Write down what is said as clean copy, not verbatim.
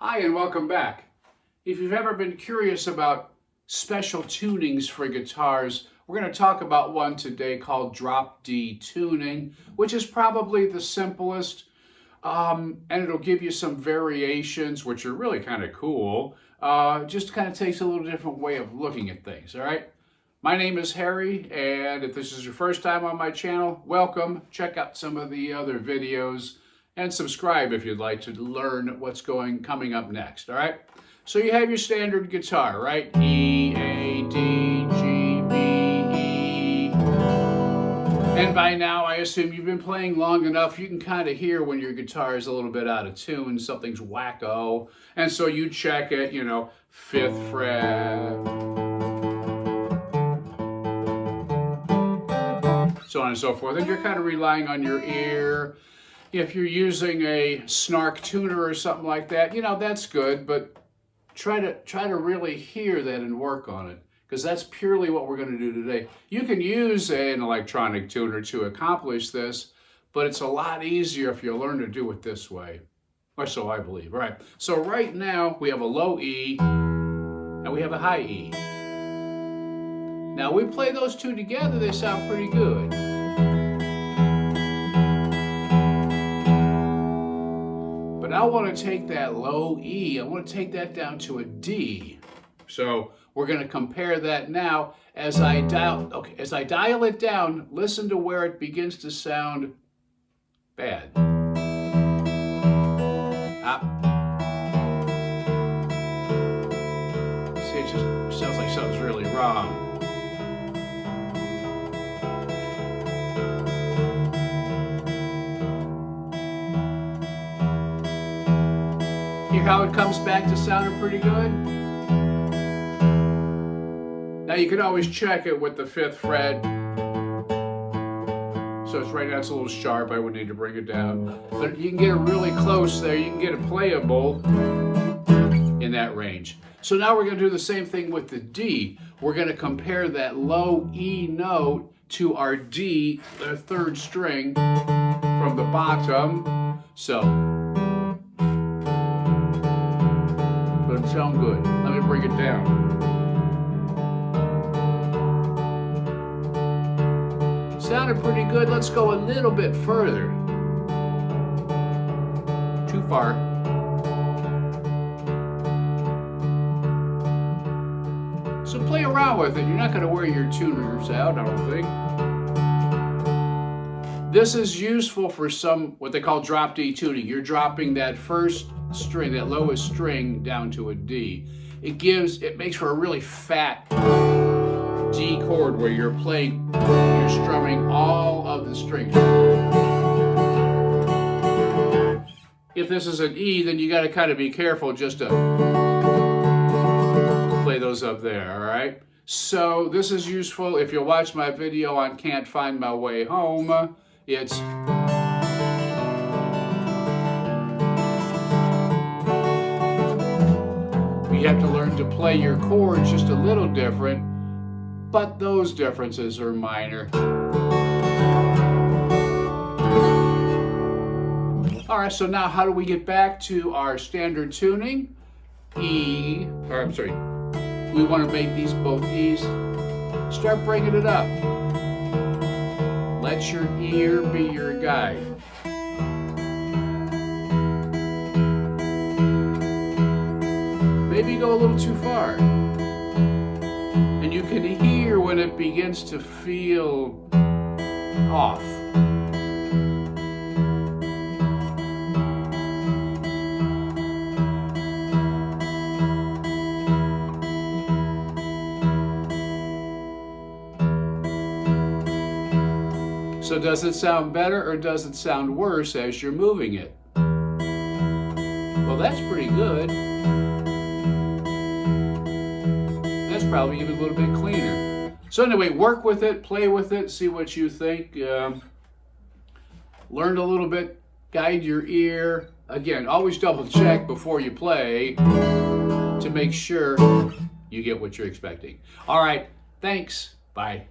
Hi and welcome back. If you've ever been curious about special tunings for guitars, we're going to talk about one today called drop D tuning, which is probably the simplest, and it'll give you some variations, which are really kind of cool. Just kind of takes a little different way of looking at things, all right? My name is Harry, and if this is your first time on my channel, welcome. Check out some of the other videos and subscribe if you'd like to learn what's coming up next, all right? So you have your standard guitar, right? E, A, D, G, B, E. And by now, I assume you've been playing long enough, you can kind of hear when your guitar is a little bit out of tune, something's wacko. And so you check it, 5th fret. So on and so forth. And you're kind of relying on your ear. If you're using a snark tuner or something like that, that's good, but try to really hear that and work on it, because that's purely what we're going to do today. You can use an electronic tuner to accomplish this, but it's a lot easier if you learn to do it this way. Or so I believe. All right. So right now we have a low E and we have a high E. Now we play those two together, they sound pretty good. But I want to take that low E, I want to take that down to a D. So we're going to compare that now. As I dial it down, listen to where it begins to sound bad. See, it just sounds like something's really wrong. Hear how it comes back to sounding pretty good? Now you can always check it with the 5th fret. So it's right now it's a little sharp, I would need to bring it down. But you can get it really close there, you can get it playable in that range. So now we're going to do the same thing with the D. We're going to compare that low E note to our D, the 3rd string from the bottom. So doesn't sound good. Let me bring it down. Sounded pretty good. Let's go a little bit further. Too far. So play around with it. You're not going to wear your tuners out, I don't think. This is useful for what they call drop D tuning. You're dropping that first string, that lowest string, down to a D. It makes for a really fat D chord where you're strumming all of the strings. If this is an E, then you got to kind of be careful just to play those up there, all right? So this is useful if you watch my video on Can't Find My Way Home. It's you have to learn to play your chords just a little different, but those differences are minor. All right, so now how do we get back to our standard tuning? We want to make these both E's. Start bringing it up. Let your ear be your guide. Maybe go a little too far. And you can hear when it begins to feel off. So does it sound better or does it sound worse as you're moving it? Well, that's pretty good. That's probably even a little bit cleaner. So anyway, work with it, play with it, see what you think. Learn a little bit, guide your ear. Again, always double check before you play to make sure you get what you're expecting. All right, thanks. Bye.